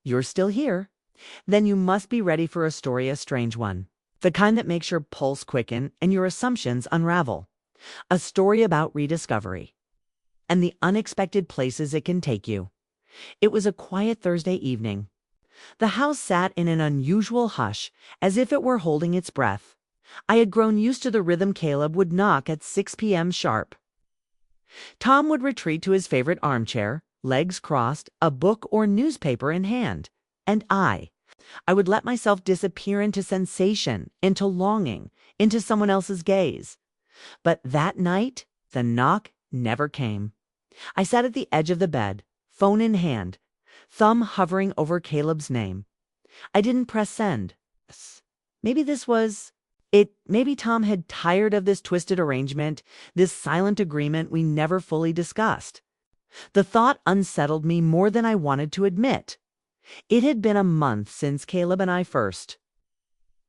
you're still here. Then you must be ready for a story, a strange one. The kind that makes your pulse quicken and your assumptions unravel. A story about rediscovery and the unexpected places it can take you. It was a quiet Thursday evening. The house sat in an unusual hush, as if it were holding its breath. I had grown used to the rhythm. Caleb would knock at 6 p.m. sharp. Tom would retreat to his favorite armchair, legs crossed, a book or newspaper in hand. And I would let myself disappear into sensation, into longing, into someone else's gaze. But that night, the knock never came. I sat at the edge of the bed, phone in hand, thumb hovering over Caleb's name. I didn't press send. Maybe this was it. Maybe Tom had tired of this twisted arrangement, this silent agreement we never fully discussed. The thought unsettled me more than I wanted to admit. It had been a month since Caleb and I first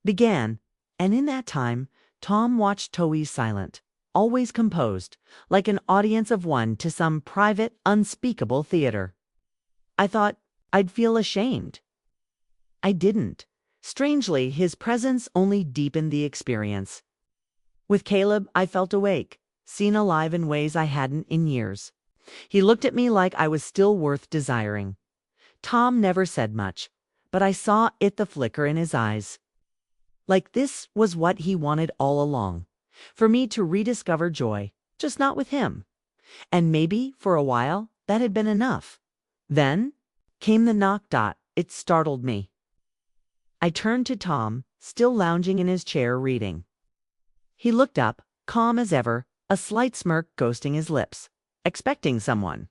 began, and in that time, Tom watched Toei silent, always composed, like an audience of one to some private, unspeakable theater. I thought I'd feel ashamed. I didn't. Strangely, his presence only deepened the experience. With Caleb, I felt awake, seen alive in ways I hadn't in years. He looked at me like I was still worth desiring. Tom never said much, but I saw it, the flicker in his eyes. Like this was what he wanted all along, for me to rediscover joy, just not with him. And maybe, for a while, that had been enough. Then came the knock. It startled me. I turned to Tom, still lounging in his chair reading. He looked up, calm as ever, a slight smirk ghosting his lips, expecting someone.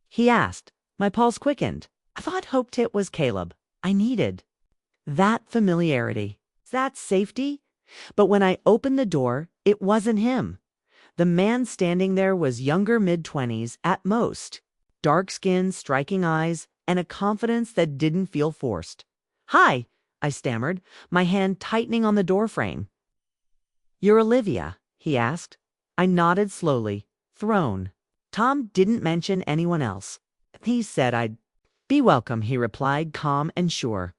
He asked. My pulse quickened. I hoped it was Caleb. I needed that familiarity, that safety. But when I opened the door, it wasn't him. The man standing there was younger, mid-20s at most. Dark skin, striking eyes, and a confidence that didn't feel forced. Hi, I stammered, my hand tightening on the doorframe. You're Olivia, he asked. I nodded slowly, thrown. Tom didn't mention anyone else. He said I'd be welcome, he replied, calm and sure.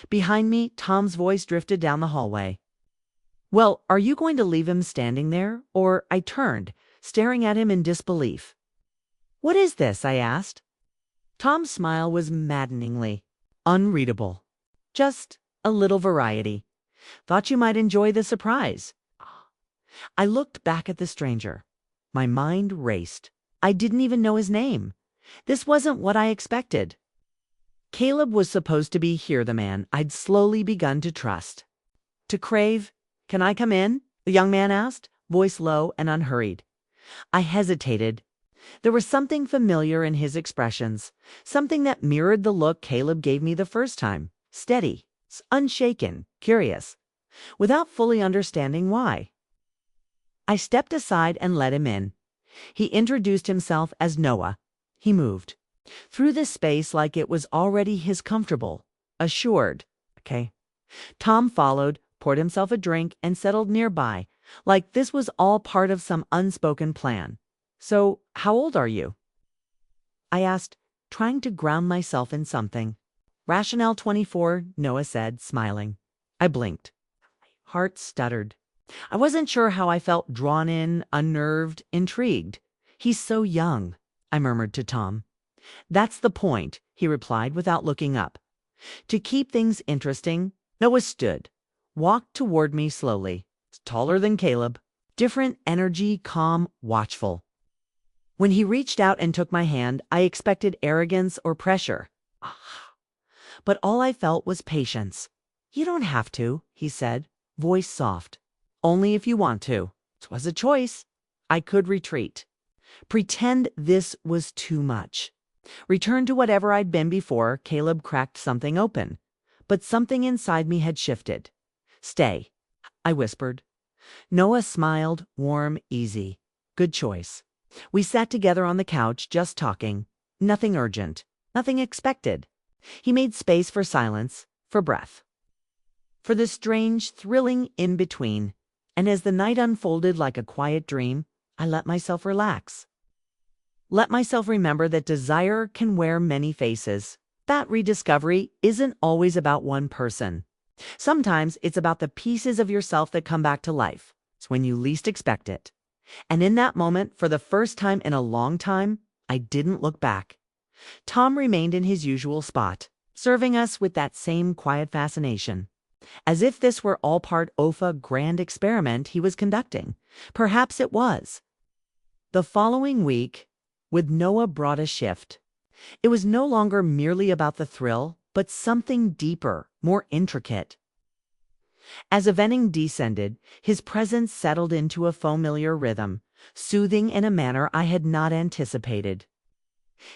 Behind me, Tom's voice drifted down the hallway. Well, are you going to leave him standing there? Or I turned, staring at him in disbelief. What is this? I asked. Tom's smile was maddeningly unreadable. Just a little variety. Thought you might enjoy the surprise. I looked back at the stranger. My mind raced. I didn't even know his name. This wasn't what I expected. Caleb was supposed to be here, the man I'd slowly begun to trust. To crave. Can I come in? The young man asked, voice low and unhurried. I hesitated. There was something familiar in his expressions, something that mirrored the look Caleb gave me the first time. Steady, unshaken, curious, without fully understanding why. I stepped aside and let him in. He introduced himself as Noah. He moved through this space like it was already his, comfortable, assured. Okay. Tom followed, poured himself a drink, and settled nearby, like this was all part of some unspoken plan. So, how old are you? I asked, trying to ground myself in something. Rationale 24, Noah said, smiling. I blinked. My heart stuttered. I wasn't sure how I felt, drawn in, unnerved, intrigued. He's so young, I murmured to Tom. That's the point, he replied without looking up. To keep things interesting, Noah stood, walked toward me slowly. Taller than Caleb, different energy, calm, watchful. When he reached out and took my hand, I expected arrogance or pressure. But all I felt was patience. You don't have to, he said, voice soft. Only if you want to. 'Twas a choice. I could retreat. Pretend this was too much. Return to whatever I'd been before Caleb cracked something open. But something inside me had shifted. Stay, I whispered. Noah smiled, warm, easy. Good choice. We sat together on the couch, just talking. Nothing urgent, nothing expected. He made space for silence, for breath, for the strange, thrilling in-between. And as the night unfolded like a quiet dream, I let myself relax. Let myself remember that desire can wear many faces. that rediscovery isn't always about one person. Sometimes it's about the pieces of yourself that come back to life. It's when you least expect it. And in that moment, for the first time in a long time, I didn't look back. Tom remained in his usual spot, serving us with that same quiet fascination. As if this were all part of a grand experiment he was conducting. Perhaps it was. The following week, with Noah, brought a shift. It was no longer merely about the thrill, but something deeper, more intricate. As eventing descended, his presence settled into a familiar rhythm, soothing in a manner I had not anticipated.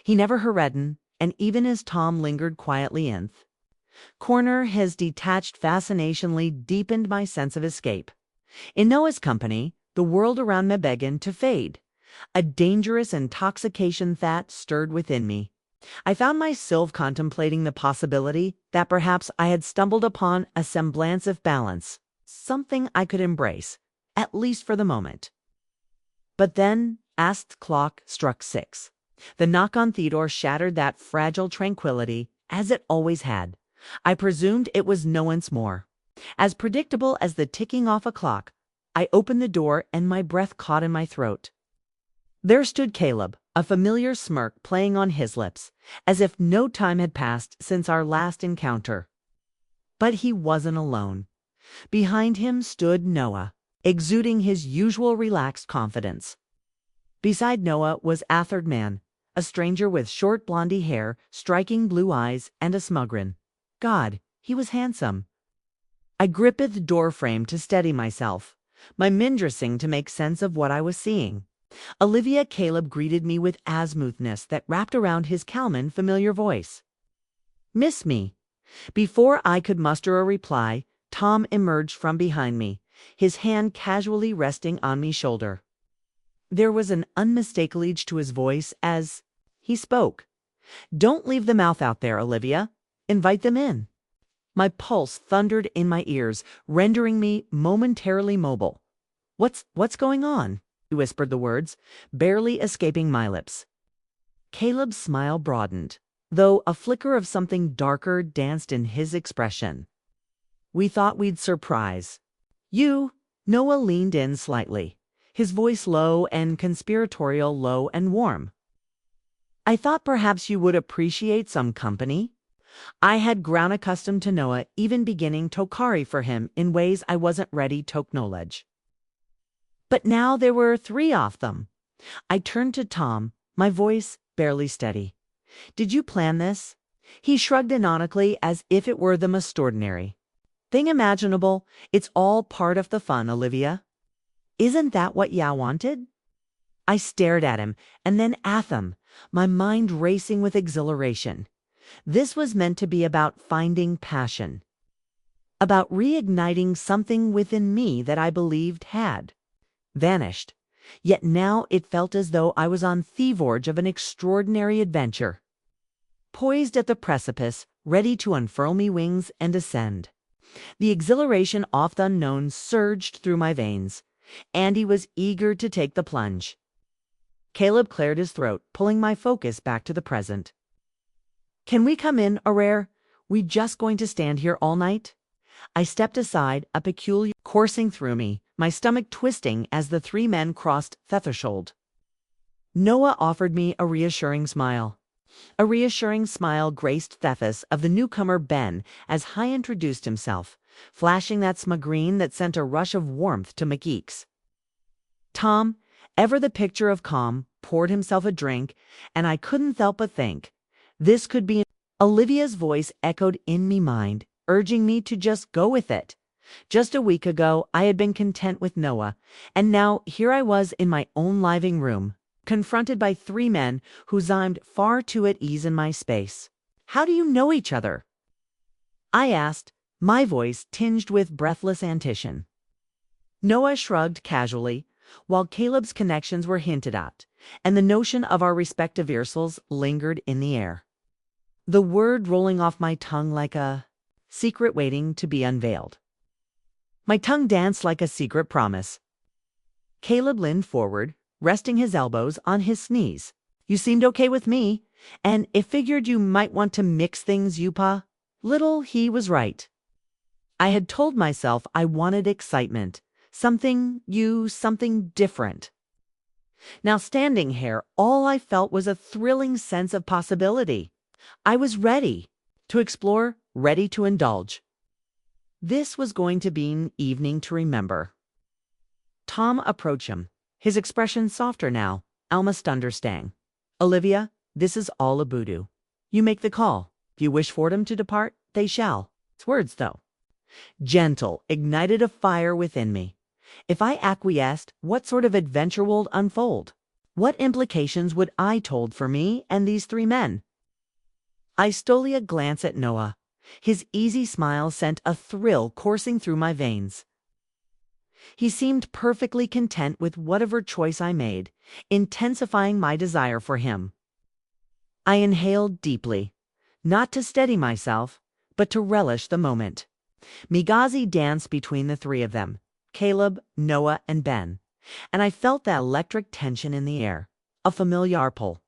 He never hurried, and even as Tom lingered quietly in the corner, his detached fascinationally deepened my sense of escape. In Noah's company, the world around me began to fade. A dangerous intoxication that stirred within me. I found myself contemplating the possibility that perhaps I had stumbled upon a semblance of balance, something I could embrace, at least for the moment. But then, as the clock struck 6, the knock on the door shattered that fragile tranquility, as it always had. I presumed it was no one's more. As predictable as the ticking off a clock, I opened the door and my breath caught in my throat. There stood Caleb, a familiar smirk playing on his lips, as if no time had passed since our last encounter. But he wasn't alone. Behind him stood Noah, exuding his usual relaxed confidence. Beside Noah was Athard Man, a stranger with short blondie hair, striking blue eyes, and a smug grin. God, he was handsome. I gripped the doorframe to steady myself, my mind racing to make sense of what I was seeing. Olivia Caleb greeted me with a smoothness that wrapped around his calm, familiar voice. Miss me. Before I could muster a reply, Tom emerged from behind me, his hand casually resting on my shoulder. There was an unmistakable edge to his voice as he spoke. Don't leave the mouth out there, Olivia. Invite them in. My pulse thundered in my ears, rendering me momentarily mobile. What's going on? He whispered the words, barely escaping my lips. Caleb's smile broadened, though a flicker of something darker danced in his expression. We thought we'd surprise you. Noah leaned in slightly, his voice low and conspiratorial, low and warm. I thought perhaps you would appreciate some company. I had grown accustomed to Noah even beginning to carry for him in ways I wasn't ready to acknowledge. But now there were 3 of them. I turned to Tom, my voice barely steady. Did you plan this? He shrugged ironically as if it were the most ordinary thing imaginable. It's all part of the fun, Olivia. Isn't that what ya wanted? I stared at him and then at them, my mind racing with exhilaration. This was meant to be about finding passion, about reigniting something within me that I believed had vanished. Yet now it felt as though I was on the verge of an extraordinary adventure, poised at the precipice, ready to unfurl me wings and ascend. The exhilaration of the unknown surged through my veins, and he was eager to take the plunge. Caleb cleared his throat, pulling my focus back to the present. Can we come in, Arare? We just going to stand here all night? I stepped aside, a peculiar coursing through me, my stomach twisting as the 3 men crossed the threshold. Noah offered me a reassuring smile. A reassuring smile graced the face of the newcomer Ben as he introduced himself, flashing that smug green that sent a rush of warmth to my cheeks. Tom, ever the picture of calm, poured himself a drink, and I couldn't help but think, this could be. Olivia's voice echoed in me mind, urging me to just go with it. Just a week ago, I had been content with Noah, and now here I was in my own living room, confronted by 3 men who seemed far too at ease in my space. How do you know each other? I asked, my voice tinged with breathless anticipation. Noah shrugged casually, while Caleb's connections were hinted at, and the notion of our respective earsols lingered in the air. The word rolling off my tongue like a secret waiting to be unveiled. My tongue danced like a secret promise. Caleb leaned forward, resting his elbows on his knees. You seemed okay with me. And it figured you might want to mix things, Yupa. Little he was right. I had told myself I wanted excitement, something different. Now standing here, all I felt was a thrilling sense of possibility. I was ready to explore, ready to indulge. This was going to be an evening to remember. Tom approached him, his expression softer now, almost understanding. Olivia, this is all a voodoo. You make the call. If you wish for them to depart, they shall. It's words, though. Gentle, ignited a fire within me. If I acquiesced, what sort of adventure would unfold? What implications would I hold for me and these three men? I stole a glance at Noah. His easy smile sent a thrill coursing through my veins. He seemed perfectly content with whatever choice I made, intensifying my desire for him. I inhaled deeply, not to steady myself, but to relish the moment. Migazi danced between the three of them, Caleb, Noah, and Ben, and I felt that electric tension in the air, a familiar pull.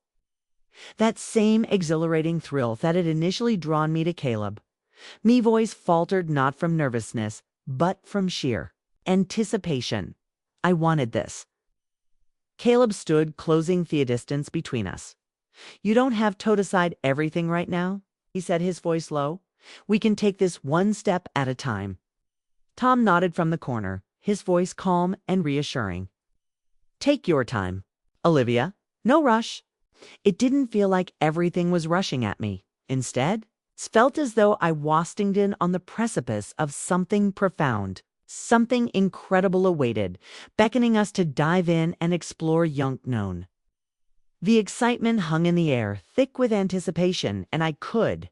That same exhilarating thrill that had initially drawn me to Caleb. My voice faltered not from nervousness, but from sheer anticipation. I wanted this. Caleb stood, closing the distance between us. You don't have to decide everything right now, he said, his voice low. We can take this one step at a time. Tom nodded from the corner, his voice calm and reassuring. Take your time, Olivia. No rush. It didn't feel like everything was rushing at me. Instead, it felt as though I was on the precipice of something profound. Something incredible awaited, beckoning us to dive in and explore unknown. The excitement hung in the air, thick with anticipation, and I could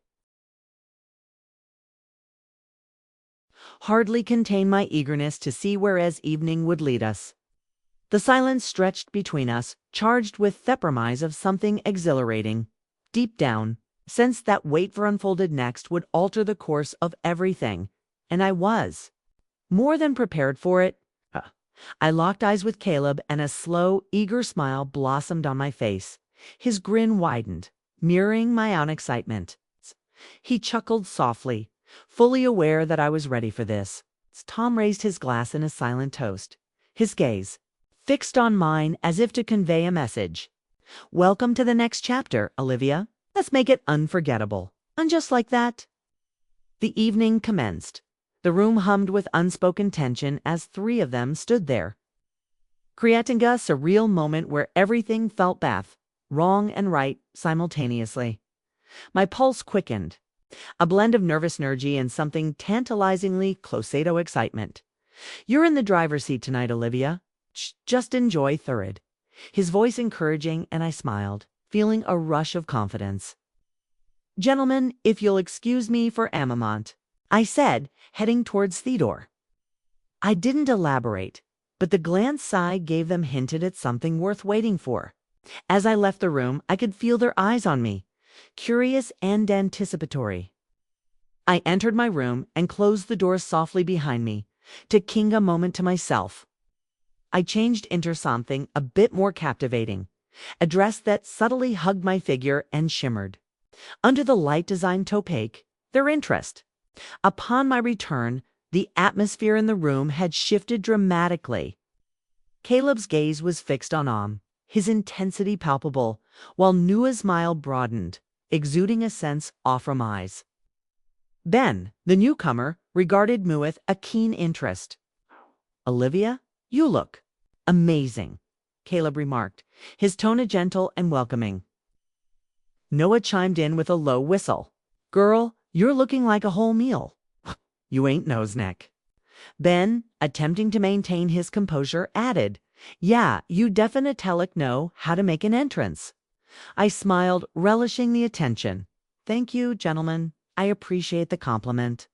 hardly contain my eagerness to see where evening would lead us. The silence stretched between us, charged with the premise of something exhilarating. Deep down, sensed that wait for unfolded next would alter the course of everything, and I was more than prepared for it. I locked eyes with Caleb, and a slow, eager smile blossomed on my face. His grin widened, mirroring my own excitement. He chuckled softly, fully aware that I was ready for this. Tom raised his glass in a silent toast, his gaze fixed on mine as if to convey a message. Welcome to the next chapter, Olivia. Let's make it unforgettable. And just like that, the evening commenced. The room hummed with unspoken tension as three of them stood there, creating a surreal moment where everything felt both wrong and right simultaneously. My pulse quickened, a blend of nervous energy and something tantalizingly closato excitement. You're in the driver's seat tonight, Olivia. Just enjoy Thurred. His voice encouraging, and I smiled, feeling a rush of confidence. Gentlemen, if you'll excuse me for a moment, I said, heading towards the door. I didn't elaborate, but the glance I gave them hinted at something worth waiting for. As I left the room, I could feel their eyes on me, curious and anticipatory. I entered my room and closed the door softly behind me, taking a moment to myself. I changed into something a bit more captivating, a dress that subtly hugged my figure and shimmered under the light designed to opaque their interest. Upon my return, the atmosphere in the room had shifted dramatically. Caleb's gaze was fixed on his intensity palpable, while Nua's smile broadened, exuding a sense from eyes. Ben, the newcomer, regarded me with a keen interest. Olivia, you look amazing, Caleb remarked, his tone gentle and welcoming. Noah chimed in with a low whistle. Girl, you're looking like a whole meal. You ain't nose-neck. Ben, attempting to maintain his composure, added, Yeah, you definitely know how to make an entrance. I smiled, relishing the attention. Thank you, gentlemen. I appreciate the compliment.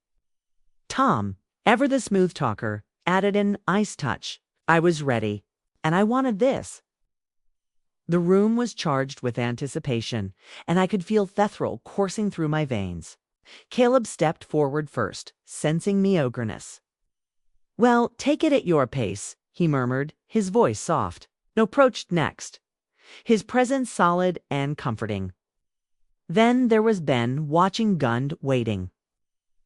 Tom, ever the smooth talker, added an ice touch. I was ready, and I wanted this. The room was charged with anticipation, and I could feel Thethril coursing through my veins. Caleb stepped forward first, sensing me eagerness. Well, take it at your pace, he murmured, his voice soft. No approached next, his presence solid and comforting. Then there was Ben, watching gunned, waiting.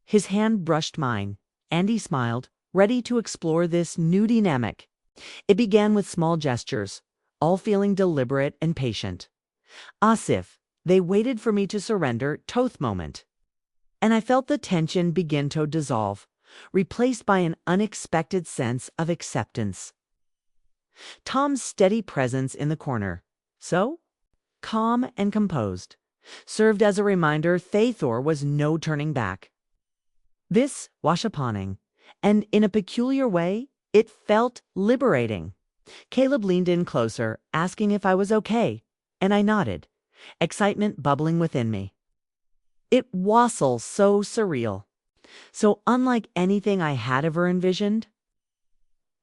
His hand brushed mine, and he smiled, ready to explore this new dynamic. It began with small gestures, all feeling deliberate and patient. As if they waited for me to surrender, toth moment. And I felt the tension begin to dissolve, replaced by an unexpected sense of acceptance. Tom's steady presence in the corner, so calm and composed, served as a reminder Thathor was no turning back. This was upon, and in a peculiar way, it felt liberating. Caleb leaned in closer, asking if I was okay, and I nodded, excitement bubbling within me. It wasn't so surreal, so unlike anything I had ever envisioned.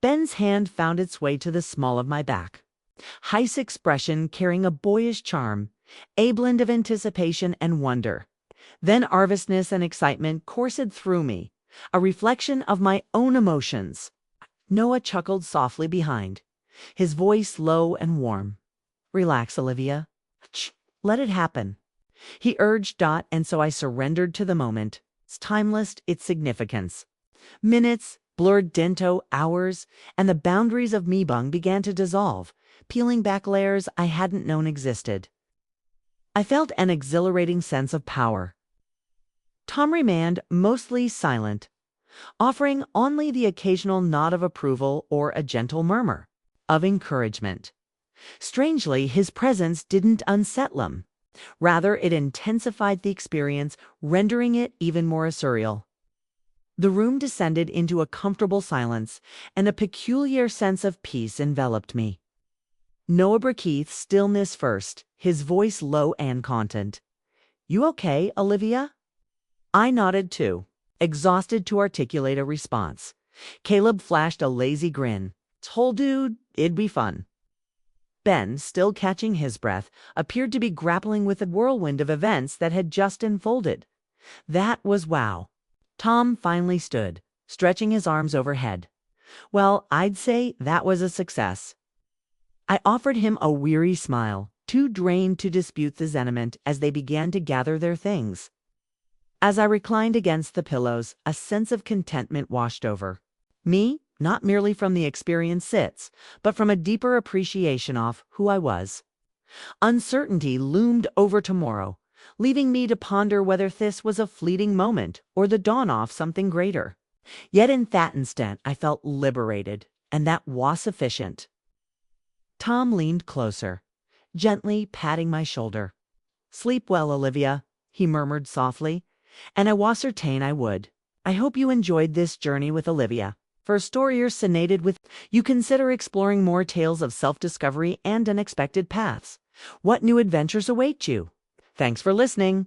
Ben's hand found its way to the small of my back, Heist's expression carrying a boyish charm, a blend of anticipation and wonder. Then nervousness and excitement coursed through me, a reflection of my own emotions. Noah chuckled softly behind, his voice low and warm. "Relax, Olivia. Let it happen," he urged. And so I surrendered to the moment, its timeless, its significance. Minutes blurred into hours, and the boundaries of me-bung began to dissolve, peeling back layers I hadn't known existed. I felt an exhilarating sense of power. Tom remained mostly silent, offering only the occasional nod of approval or a gentle murmur of encouragement. Strangely, his presence didn't unsettle him. Rather, it intensified the experience, rendering it even more surreal. The room descended into a comfortable silence, and a peculiar sense of peace enveloped me. Noah Brakeith's stillness first, his voice low and content. "You okay, Olivia?" I nodded too, exhausted to articulate a response. Caleb flashed a lazy grin. "Told dude, it'd be fun." Ben, still catching his breath, appeared to be grappling with a whirlwind of events that had just unfolded. That was wow. Tom finally stood, stretching his arms overhead. Well, I'd say that was a success. I offered him a weary smile, too drained to dispute the sentiment as they began to gather their things. As I reclined against the pillows, a sense of contentment washed over me, not merely from the experience but from a deeper appreciation of who I was. Uncertainty loomed over tomorrow, leaving me to ponder whether this was a fleeting moment or the dawn of something greater. Yet in that instant I felt liberated, and that was sufficient. Tom leaned closer, gently patting my shoulder. "Sleep well, Olivia," he murmured softly, and I was certain I would. I hope you enjoyed this journey with Olivia. For a story you're sedated with, you consider exploring more tales of self-discovery and unexpected paths. What new adventures await you? Thanks for listening.